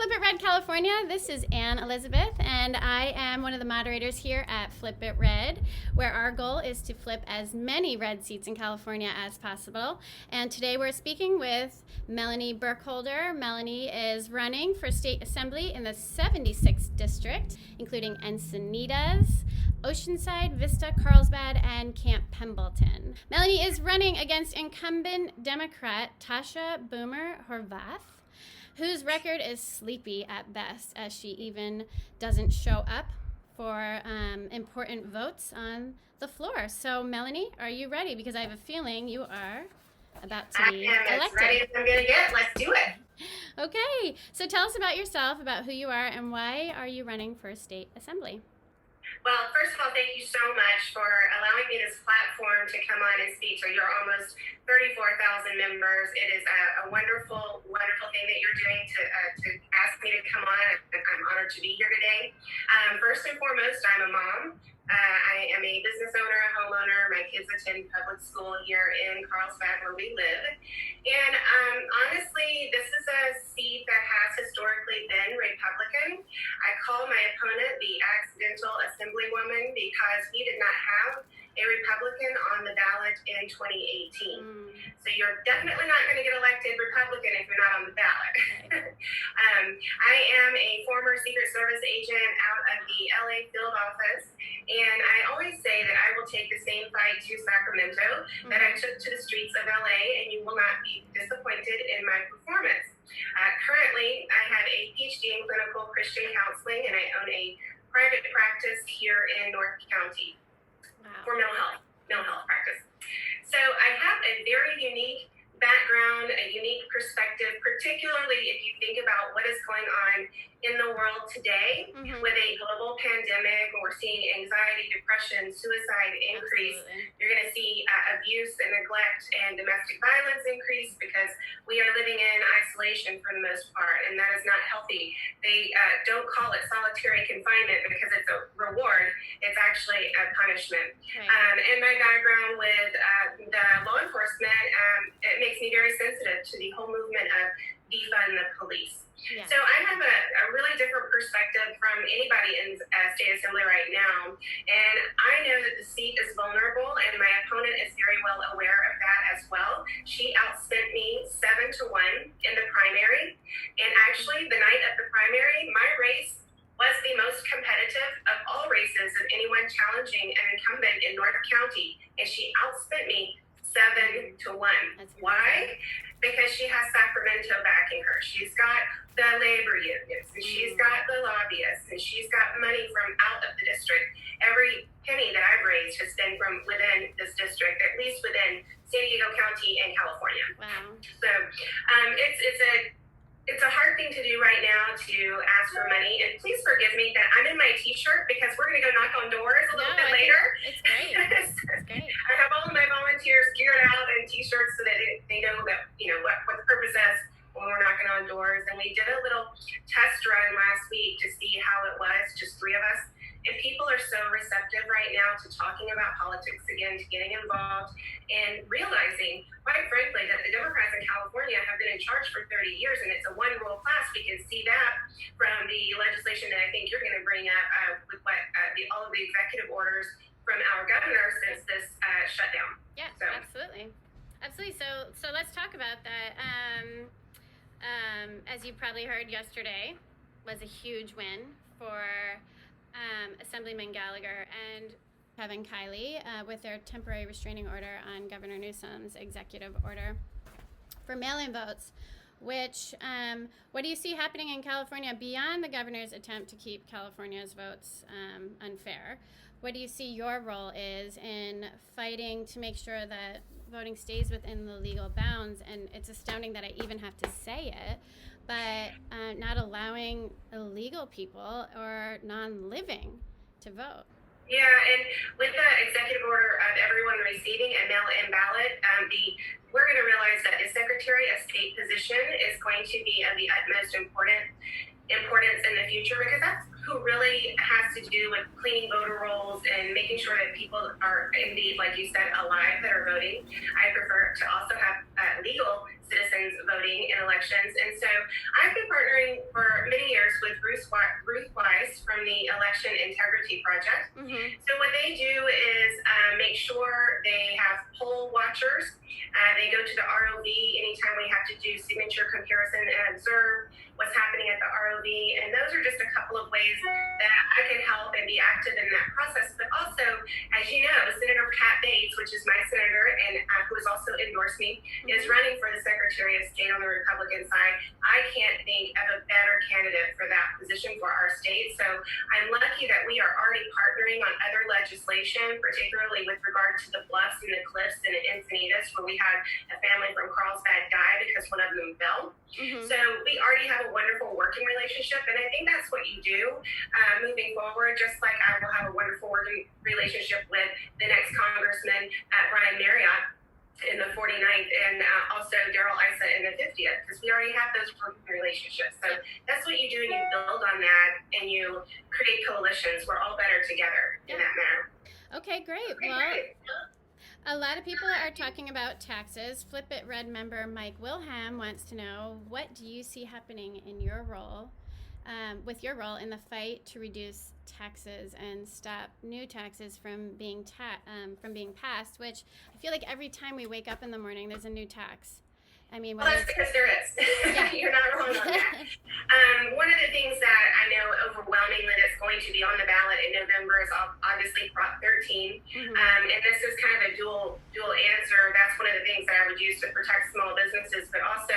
Flip It Red, California. This is Ann Elizabeth, and I am one of the moderators here at Flip It Red, where our goal is to flip as many red seats in California as possible. And today we're speaking with Melanie Burkholder. Melanie is running for State Assembly in the 76th District, including Encinitas, Oceanside, Vista, Carlsbad, and Camp Pendleton. Melanie is running against incumbent Democrat Tasha Boemer Harvath, whose record is sleepy at best, as she even doesn't show up for important votes on the floor. So, Melanie, are you ready? Because I have a feeling you are about to be elected. I am as ready as I'm going to get. Let's do it. Okay. So tell us about yourself, about who you are, and why are you running for State Assembly? Well, first of all, thank you so much for allowing me this platform to come on and speak to your almost 34,000 members. It is a wonderful, wonderful thing that you're doing to ask me to come on. I'm honored to be here today. First and foremost, I'm a mom. I am a business owner, a homeowner. My kids attend public school here in Carlsbad, where we live. And honestly, this is a seat that has historically been Republican. I call my opponent the accidental assemblywoman because we did not have a Republican on the ballot in 2018. So you're definitely not going to get elected Republican if you're not on the ballot. I am a former Secret Service agent out of the LA field office, and I always say that I will take the same fight to Sacramento that I took to the streets of LA, and you will not be disappointed in my performance. Currently, I have a PhD in clinical Christian counseling, and I own a private practice here in North County. For mental health practice. So I have a very unique background, a unique perspective, particularly if you think about what is going on in the world today with a global pandemic. We're seeing anxiety, depression, suicide increase. Absolutely. You're going to see abuse and neglect and domestic violence increase because we are living in isolation for the most part, and that is not healthy. They don't call it solitary confinement because it's a reward. It's actually a punishment. Right. And my background with the law enforcement, it makes me very sensitive to the whole movement of defund the police. Yeah. So I have a really different perspective from anybody in State Assembly right now, and I know that the seat is vulnerable, and my opponent is very well aware of that as well. She outspent me 7-1 in the primary, and actually the night of the primary, my race was the most competitive of all races of anyone challenging an incumbent in North County, and she outspent me 7-1. Why? Because she has Sacramento backing her. She's got the labor unions, and she's got the lobbyists, and she's got money from out of the district. Every penny that I've raised has been from within this district, at least within San Diego County and California. Wow. So it's a hard thing to do right now to ask for money. And please forgive me that I'm in my t-shirt because we're going to go knock on doors a little bit later. It's great. It's great. I have all of my volunteers geared out in t-shirts so that they know that, what the purpose is when we're knocking on doors. And we did a little test run last week to see how it was, just 3 of us. And people are so receptive right now to talking about politics again, to getting involved, and realizing, quite frankly, that the Democrats in California have been in charge for 30 years, and it's a one-rule class. We can see that from the legislation that I think you're going to bring up with all of the executive orders from our governor since this shutdown. Yeah, so. Absolutely. Absolutely. So let's talk about that. As you probably heard, yesterday was a huge win for Assemblyman Gallagher and Kevin Kiley with their temporary restraining order on Governor Newsom's executive order for mail-in votes, which, what do you see happening in California beyond the governor's attempt to keep California's votes unfair? What do you see your role is in fighting to make sure that voting stays within the legal bounds? And it's astounding that I even have to say it, but not allowing illegal people or non-living to vote. Yeah, and with the executive order of everyone receiving a mail-in ballot, we're going to realize that the Secretary of State position is going to be of the utmost importance in the future, because that's who really has to do with cleaning voter rolls and making sure that people are indeed, like you said, alive that are voting. I prefer to also have legal citizens voting in elections. And so I've been partnering for many Ruth Weiss from the Election Integrity Project. So what they do is make sure they have poll watchers. They go to the ROV anytime we have to do signature comparison and observe what's happening at the ROV. And those are just a couple of ways that I can help and be active in that process. But also, as you know, Senator Pat Bates, which is my senator and who has also endorsed me, is running for the Secretary of State on the Republican side. I can't think of a better candidate for that position for our state. So I'm lucky that we are already partnering on other legislation, particularly with regard to the bluffs and the cliffs in Encinitas, where we had a family from Carlsbad die because one of them fell. So we already have a wonderful working relationship, and I think that's what you do moving forward, just like I will have a wonderful working relationship with the next Congressman, Brian Marriott, in the 49th, and also Daryl Issa in the 50th, because we already have those working relationships. So that's what you do, and you build on that, and you create coalitions. We're all better together in that manner. Okay, great. A lot of people are talking about taxes. Flip It Red member Mike Wilhelm wants to know, what do you see happening in your role, with your role in the fight to reduce taxes and stop new taxes from being passed? Which I feel like every time we wake up in the morning, there's a new tax. I mean, well, that's because there is. Yeah. You're not wrong on that. One of the things that I know overwhelmingly that's going to be on the ballot in November is obviously Prop 13. And this is kind of a dual answer. That's one of the things that I would use to protect small businesses. But also,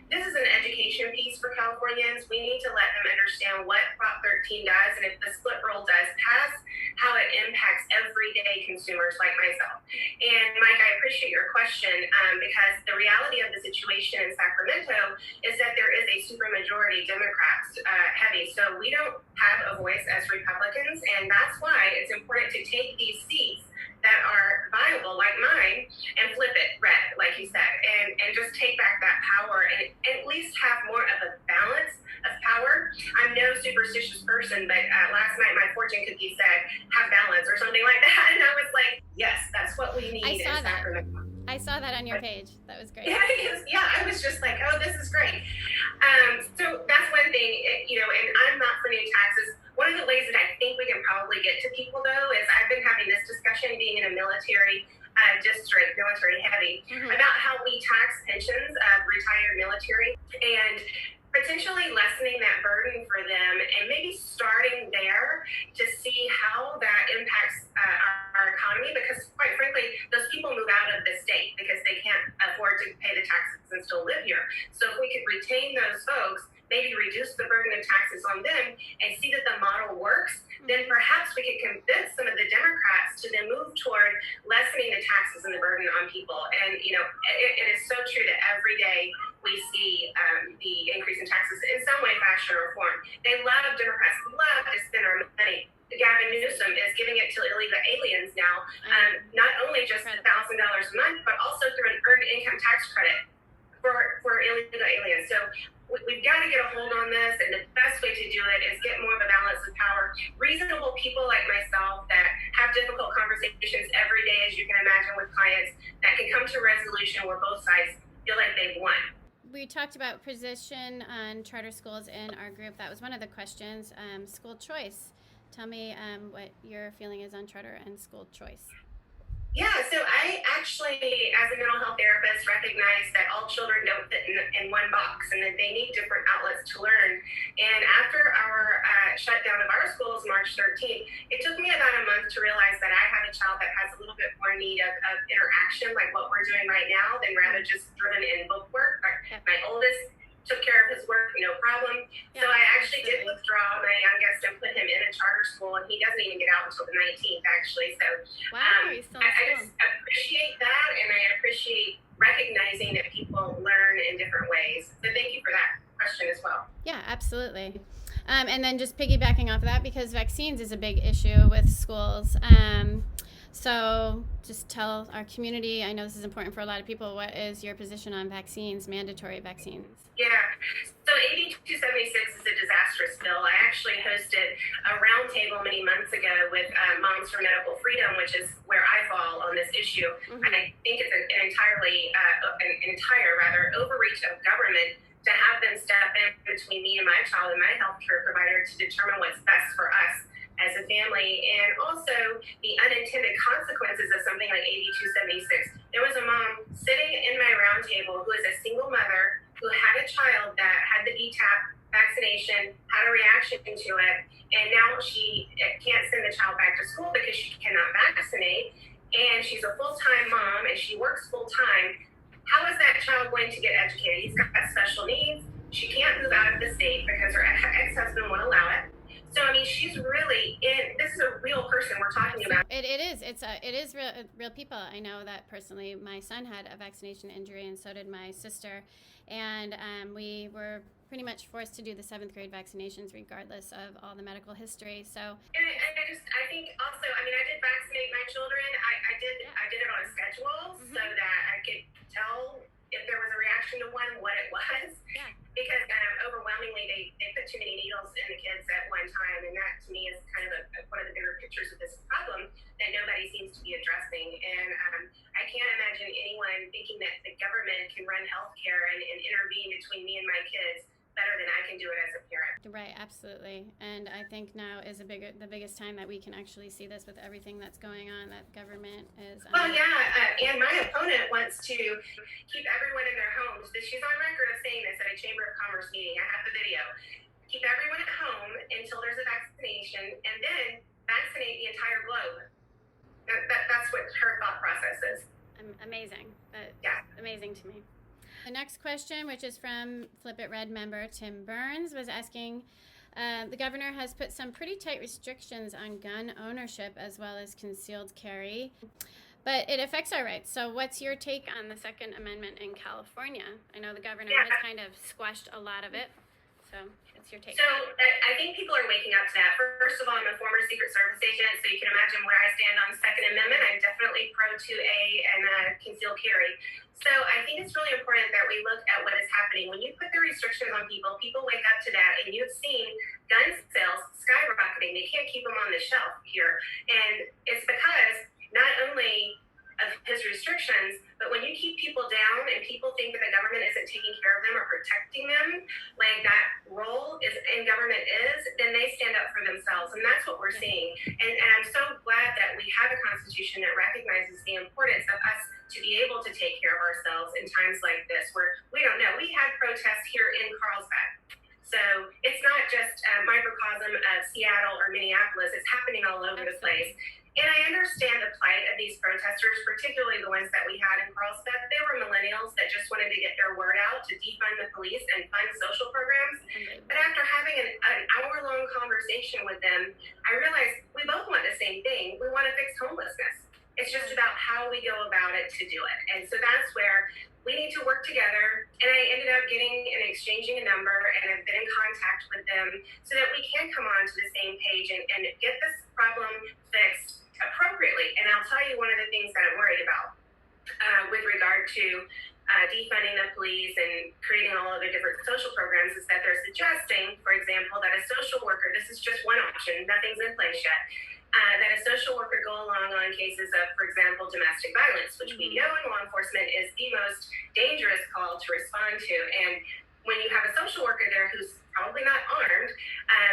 this is an education piece for Californians. We need to let them understand what Prop 13 does, and if the split roll does pass, how it impacts everyday consumers like myself. And Mike, I appreciate your question because the reality of the situation in Sacramento is that there is a supermajority Democrats heavy. So we don't have a voice as Republicans, and that's why it's important to take these seats that are viable, like mine, and flip it red, like you said, and just take back that power and at least have more of a balance of power. I'm no superstitious person, but last night my fortune cookie said, have balance or something like that. And I was like, yes, that's what we need in Sacramento. I saw that on your page. That was great. Yeah, I was just like, oh, this is great. So that's one thing, and I'm not for new taxes. One of the ways that I think we can probably get to people, though, is I've been having this discussion being in a military district, military heavy, about how we tax pensions of retired military and potentially lessening that burden for them and maybe starting there to see how that impacts our economy, because quite frankly, those people move out of the state because they can't afford to pay the taxes and still live here. So if we could retain those folks, maybe reduce the burden of taxes on them and see that the model works, then perhaps we could convince some of the Democrats to then move toward lessening the taxes and the burden on people. And, it is so true that every day we see the increase in taxes in some way, fashion, or form. Democrats love to spend our money. Gavin Newsom is giving it to illegal aliens now, not only just $1,000 a month, but also through an earned income tax credit for illegal aliens. So we've got to get a hold on this, and the best way to do it is get more of a balance of power. Reasonable people like myself that have difficult conversations every day, as you can imagine, with clients, that can come to resolution where both sides feel like they've won. We talked about position on charter schools in our group. That was one of the questions. School choice. Tell me what your feeling is on charter and school choice. Yeah, so I actually, as a mental health therapist, recognize that all children don't fit in one box and that they need different outlets to learn. And after our shutdown of our schools March 13th, it took me about a month to realize that I have a child that has a little bit more need of interaction, like what we're doing right now, than rather just driven in book work. My oldest took care of his work, no problem. So I actually did withdraw my youngest and put him in a charter school, and he doesn't even get out until the 19th, actually. So he's still I just appreciate that, and I appreciate recognizing that people learn in different ways. So thank you for that question as well. Yeah, absolutely. And then just piggybacking off of that, because vaccines is a big issue with schools. So just tell our community, I know this is important for a lot of people, what is your position on vaccines, mandatory vaccines? Yeah, so AB 276 is a disastrous bill. I actually hosted a roundtable many months ago with Moms for Medical Freedom, which is where I fall on this issue. And I think it's an entire overreach of government to have them step in between me and my child and my healthcare provider to determine what's best for us as a family, and also the unintended consequences of something like AB 276. There was a mom sitting in my roundtable who is a single mother who had a child that had the DTaP vaccination, had a reaction to it, and now she can't send the child back to school because she cannot vaccinate, and she's a full-time mom and she works full-time. How is that child going to get educated? He's got special needs. She can't move out of the state because her ex-husband won't allow it. So, I mean, she's really this is a real person we're talking about. It is. It is real people. I know that personally. My son had a vaccination injury, and so did my sister. And we were pretty much forced to do the 7th grade vaccinations regardless of all the medical history. So, and I think also, I mean, I did vaccinate my children. I did it on a schedule so that I could tell if there was a reaction to one, what it was. Yeah. Because overwhelmingly they put too many needles in the kids at one time, and that to me is kind of one of the bigger pictures of this problem that nobody seems to be addressing. And I can't imagine anyone thinking that the government can run healthcare and intervene between me and my kids better than I can do it as a parent. Right, absolutely. And I think now is the biggest time that we can actually see this with everything that's going on, that government is... Well, and my opponent wants to keep everyone in their homes. She's on record of saying this at a Chamber of Commerce meeting. I have the video. Keep everyone at home until there's a vaccination, and then vaccinate the entire globe. That's what her thought process is. Amazing. Yeah. Amazing to me. The next question, which is from Flip It Red member Tim Burns, was asking, the governor has put some pretty tight restrictions on gun ownership as well as concealed carry, but it affects our rights. So what's your take on the Second Amendment in California? I know the governor has kind of squashed a lot of it. So what's your take? So I think people are waking up to that. First of all, I'm a former Secret Service agent, so you can imagine where I stand on the Second Amendment. I'm definitely pro 2A and concealed carry. So I think it's really important that we look at what is happening. When you put the restrictions on people, people wake up to that, and you've seen gun sales skyrocketing. They can't keep them on the shelf here. And it's because not only of his restrictions, but when you keep people down and people think that the government isn't taking care of them or protecting them, like that role in government is, then they stand up for themselves. And that's what we're seeing. And I'm so glad that we have a constitution that recognizes the importance of us to be able to take care of ourselves in times like this, where we don't know. We had protests here in Carlsbad. So it's not just a microcosm of Seattle or Minneapolis. It's happening all over the place. And I understand the plight of these protesters, particularly the ones that we had in Carlsbad. They were millennials that just wanted to get their word out to defund the police and fund social programs. But after having an hour-long conversation with them, I realized we both want the same thing. We want to fix homelessness. It's just about how we go about it to do it. And so that's where we need to work together. And I ended up getting and exchanging a number, and I've been in contact with them so that we can come on to the same page and get this problem fixed appropriately. And I'll tell you one of the things that I'm worried about with regard to defunding the police and creating all of the different social programs is that they're suggesting, for example, that a social worker, this is just one option, nothing's in place yet, that a social worker go along on cases of, for example, domestic violence, which we know in law enforcement is the most dangerous call to respond to. And when you have a social worker there who's probably not armed,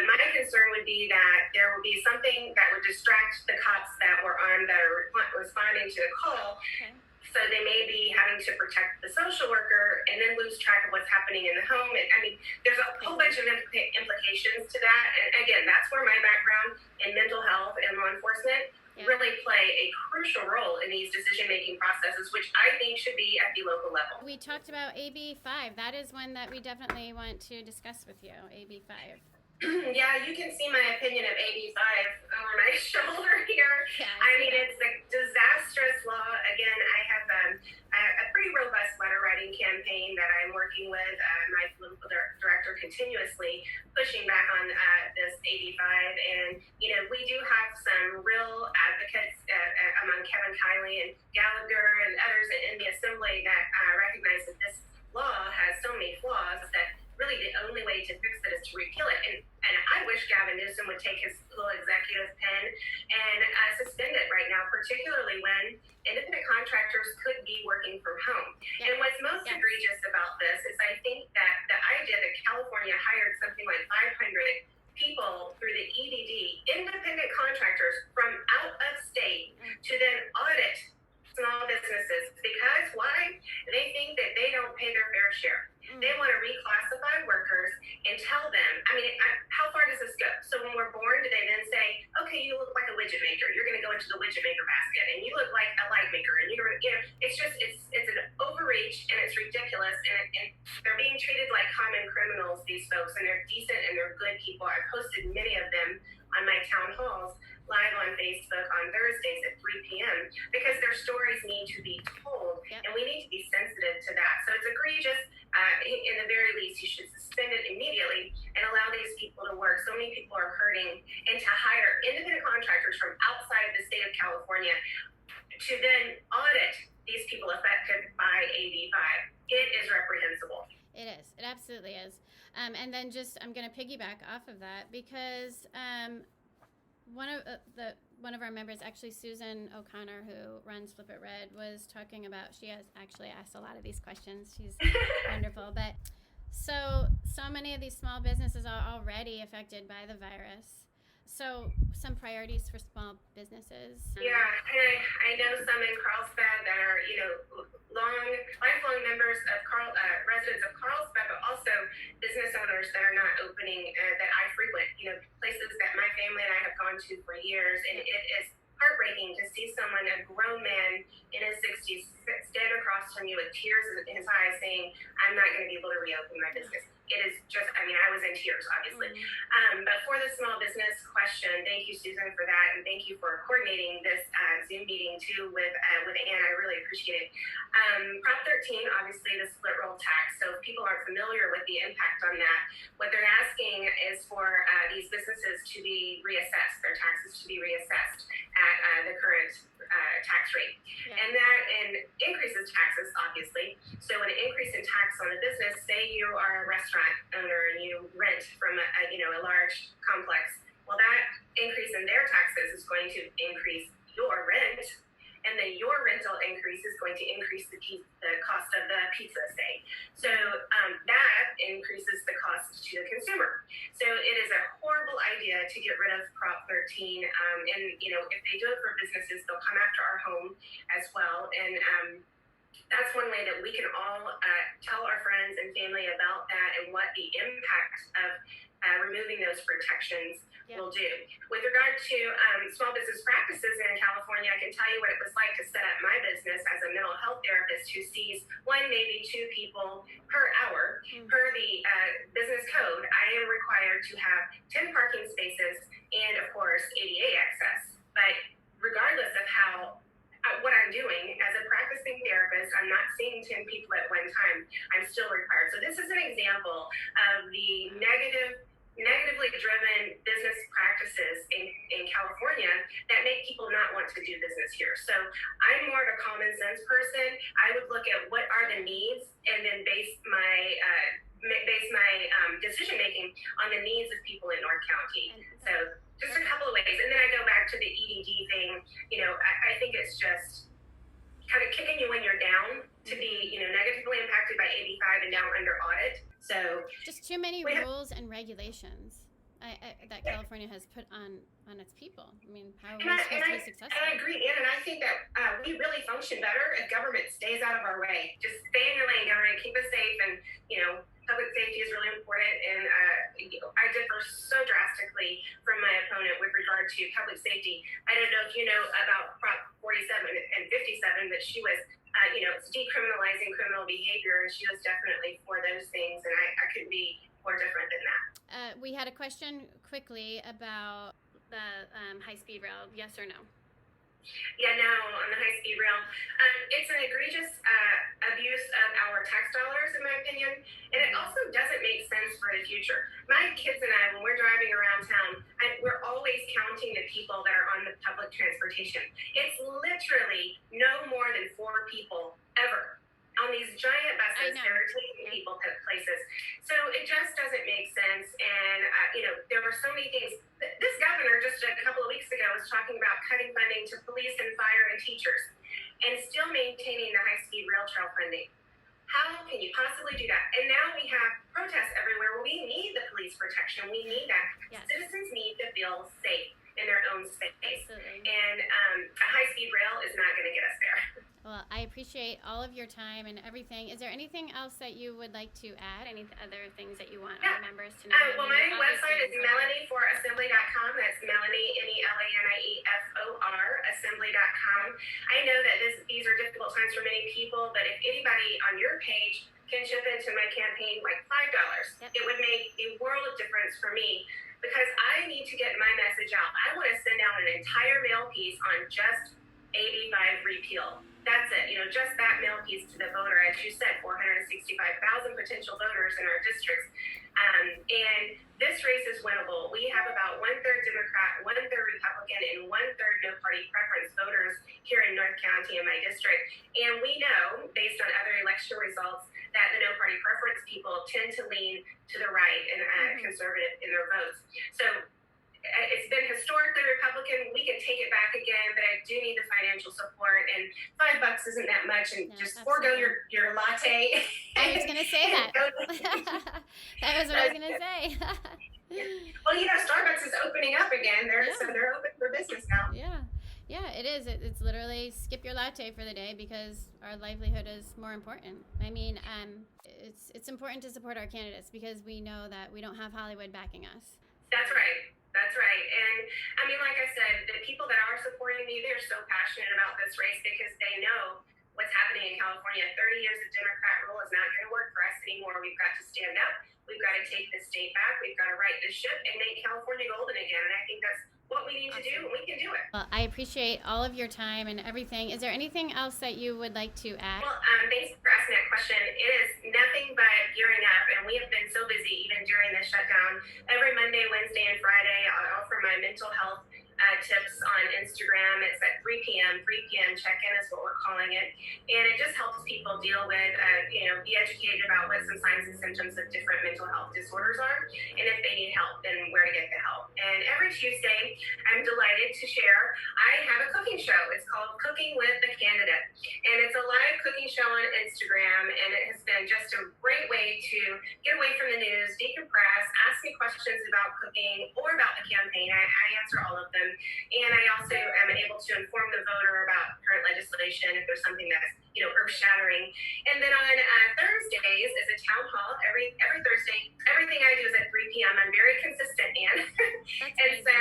my concern would be that there would be something that would distract the cops that were armed that are responding to the call. Okay. So they may be having to protect the social worker and then lose track of what's happening in the home. And, I mean, there's a whole bunch of implications to that. And again, that's where my background in mental health and law enforcement really play a crucial role in these decision-making processes, which I think should be at the local level. We talked about AB 5. That is one that we definitely want to discuss with you, AB 5. Yeah, you can see my opinion of AB 5 over my shoulder here. Yeah, I mean, it's a disastrous law. Again, I have a pretty robust letter writing campaign that I'm working with my political director continuously pushing back on this AB 5. And, you know, we do have some real advocates among Kevin Kiley and Gallagher and others in the assembly that recognize that this law has so many flaws that really the only way to fix it is to repeal it. And I wish wish Gavin Newsom would take his little executive pen and suspend it right now, particularly when independent contractors could be working from home. And what's most egregious about this is I think that the idea that California hired something like 500 people through the EDD, independent contractors from out of state, to then audit small businesses. Because why? They think that they don't pay their fair share. They want to reclassify workers and tell them, how far does this go? So when we're born, do they then say, okay, you look like a widget maker. You're going to go into the widget maker basket. And you look like a light maker. And it's an overreach, and it's ridiculous. And they're being treated like common criminals, these folks. And they're decent and they're good people. I've posted many of them on my town halls live on Facebook on Thursdays at 3 p.m. because their stories need to be told, and we need to be sensitive to that. So it's egregious. In the very least, you should suspend it immediately and allow these people to work. So many people are hurting, and to hire independent contractors from outside of the state of California to then audit these people affected by AB 5, it is reprehensible. It is. It absolutely is. And then I'm going to piggyback off of that because one of our members, actually Susan O'Connor, who runs Flip It Red, was talking about, she has actually asked a lot of these questions. She's wonderful. But so many of these small businesses are already affected by the virus. So some priorities for small businesses. Yeah, and I know some in Carlsbad that are, lifelong members of residents of Carlsbad, but also business owners that are not opening that I frequent. Places that my family and I have gone to for years, and it is heartbreaking to see someone, a grown man in his 60s, stand across from you with tears in his eyes saying, I'm not going to be able to reopen my business. It is just, I was in tears, obviously. But for the small business question, thank you, Susan, for that. And thank you for coordinating this Zoom meeting, too, with Ann. I really appreciate it. Prop 13, obviously, the split roll tax. So if people aren't familiar with the impact on that, what they're asking is for these businesses to be reassessed, their taxes to be reassessed at the current tax rate. And that increases taxes, obviously. So an increase in tax on a business, say you are a restaurant owner and you rent from a large complex, well, that increase in their taxes is going to increase your rent, and then your rental increase is going to increase the cost of the pizza, say. So that increases the cost to the consumer. So it is a horrible idea to get rid of Prop 13. And if they do it for businesses, they'll come after our home as well. And that's one way that we can all tell our friends and family about that and what the impact of removing those protections will do. With regard to small business practices in California, I can tell you what it was like to set up my business as a mental health therapist who sees one, maybe two people per hour. Per the business code, I am required to have 10 parking spaces and, of course, ADA access. But regardless of what I'm doing as a practicing therapist, I'm not seeing 10 people at one time. I'm still required. So this is an example of the negatively driven business practices in California that make people not want to do business here. So I'm more of a common sense person. I would look at what are the needs and then base my decision making on the needs of people in North County. So just a couple of ways. And then I go back to the EDD thing. I think it's just kind of kicking you when you're down to be, negatively impacted by AB 5 and now under audit. So just too many rules and regulations that California has put on its people. How are we supposed to be successful? And I agree, Ann, and I think that we really function better if government stays out of our way. Just stay in your lane, government, keep us safe, and public safety is really important. And I differ so drastically from my opponent with regard to public safety. I don't know if you know about Prop 47 and 57, but she was it's decriminalizing criminal behavior, and she was definitely for those things, and I couldn't be more different than that. We had a question quickly about the high-speed rail, yes or no? Yeah, no, on the high-speed rail. It's an egregious abuse of our tax dollars, in my opinion, and it also doesn't make sense for the future. My kids and I, when we're driving around town, we're always counting the people that are on the public transportation. It's literally no more than 4 people ever. On these giant buses, they're taking people places. So it just doesn't make sense. And, there were so many things. This governor just a couple of weeks ago was talking about cutting funding to police and fire and teachers and still maintaining the high-speed rail trail funding. How can you possibly do that? And now we have protests everywhere. Well, we need the police protection. We need that. Yes. Citizens need to feel safe in their own space. Absolutely. And a high-speed rail is not going to get us there. Well, I appreciate all of your time and everything. Is there anything else that you would like to add? Any other things that you want our members to know? Well, my website is MelanieForAssembly.com. That's Melanie, MELANIEFOR, assembly.com. I know that these are difficult times for many people, but if anybody on your page can chip into my campaign like $5, It would make a world of difference for me, because I need to get my message out. I want to send out an entire mail piece on just AB 5 repeal. That's it, just that mail piece to the voter. As you said, 465,000 potential voters in our districts. And this race is winnable. We have about 1/3 Democrat, 1/3 Republican, and 1/3 no party preference voters here in North County in my district. And we know, based on other election results, that the no party preference people tend to lean to the right and conservative in their votes. So it's been historically Republican. We can take it back again, but I do need the financial support, and $5 isn't that much, and just forego your latte. I was going to say that. That was what I was going to say. Well, Starbucks is opening up again. So they're open for business now. Yeah, it is. It's literally skip your latte for the day, because our livelihood is more important. I mean, it's important to support our candidates, because we know that we don't have Hollywood backing us. That's right. That's right. And I mean, like I said, the people that are supporting me, they're so passionate about this race because they know what's happening in California. 30 years of Democrat rule is not going to work for us anymore. We've got to stand up. We've got to take this state back. We've got to right this ship and make California golden again. And I think that's what we need to do, and we can do it. Well, I appreciate all of your time and everything. Is there anything else that you would like to add? Well, thanks for asking that question. It is nothing but gearing up, and we have been so busy even during the shutdown. Every Monday, Wednesday, and Friday, I offer my mental health tips on Instagram. It's at 3 p.m. Check-in is what we're calling it. And it just helps people deal with, be educated about what some signs and symptoms of different mental health disorders are, and if they need help, then where to get the help. And every Tuesday, I'm delighted to share, I have a cooking show. It's called Cooking with the Candidate. And it's a live cooking show on Instagram, and it has been just a great way to get away from the news, decompress, ask me questions about cooking or about the campaign. I answer all of them. And I also am able to inform the voter about current legislation if there's something that's earth-shattering. And then on Thursdays is a town hall. Every Thursday, everything I do is at 3 p.m. I'm very consistent, Anne. And so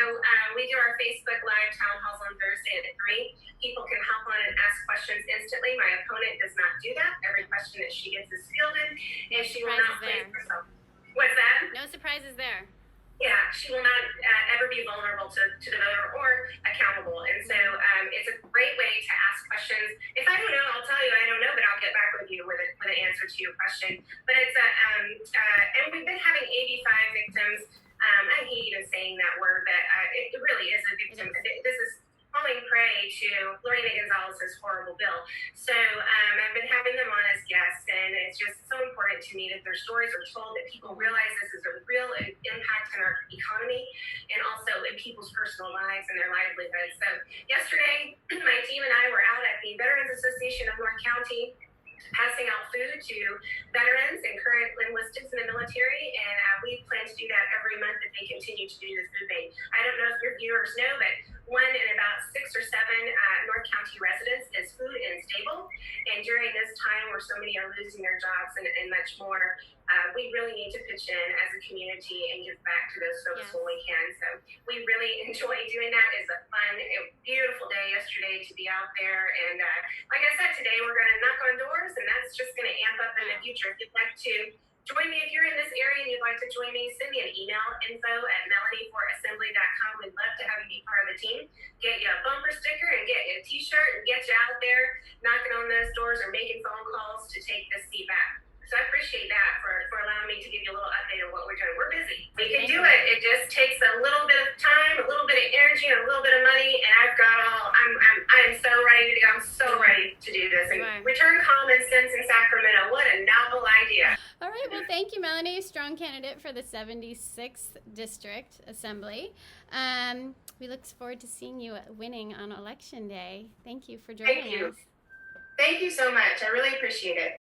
we do our Facebook Live town halls on Thursday at 3. People can hop on and ask questions instantly. My opponent does not do that. Every question that she gets is fielded, and she will not place herself. What's that? No surprises there. Yeah, she will not ever be vulnerable to the voter or accountable. And so it's a great way to ask questions. If I don't know, I'll tell you I don't know, but I'll get back with you with an answer to your question. But it's and we've been having 85 victims. I hate even saying that word, but it really is a victim. This is falling prey to Lorena Gonzalez's horrible bill. So I've been having them on as guests, and it's just so important to me that their stories are told, that people realize this is a real impact on our economy and also in people's personal lives and their livelihoods. So yesterday, my team and I were out at the Veterans Association of North County, passing out food to veterans and current enlisteds in the military, and we plan to do that every month if they continue to do the food bank. I don't know if your viewers know, but 1 in about 6 or 7 North County residents is food unstable, and during this time where so many are losing their jobs and much more, we really need to pitch in as a community and give back to those folks when we can. So we really enjoy doing that. It's a fun, beautiful day yesterday to be out there. And like I said, today we're going to knock on doors, and that's just going to amp up in the future. If you'd like to join me, if you're in this area and you'd like to join me, send me an email, info@melanieforassembly.com. We'd love to have you be part of the team. Get you a bumper sticker and get you a t-shirt and get you out there knocking on those doors or making phone calls to take this seat back. So I appreciate that for allowing me to give you a little update on what we're doing. We're busy. We can do it. It just takes a little bit of time, a little bit of energy, and a little bit of money, and I've got I'm so ready to go. I'm so ready to do this. And return common sense in Sacramento. What a novel idea. All strong candidate for the 76th District Assembly. We look forward to seeing you winning on Election Day. Thank you for joining us. Thank you so much. I really appreciate it.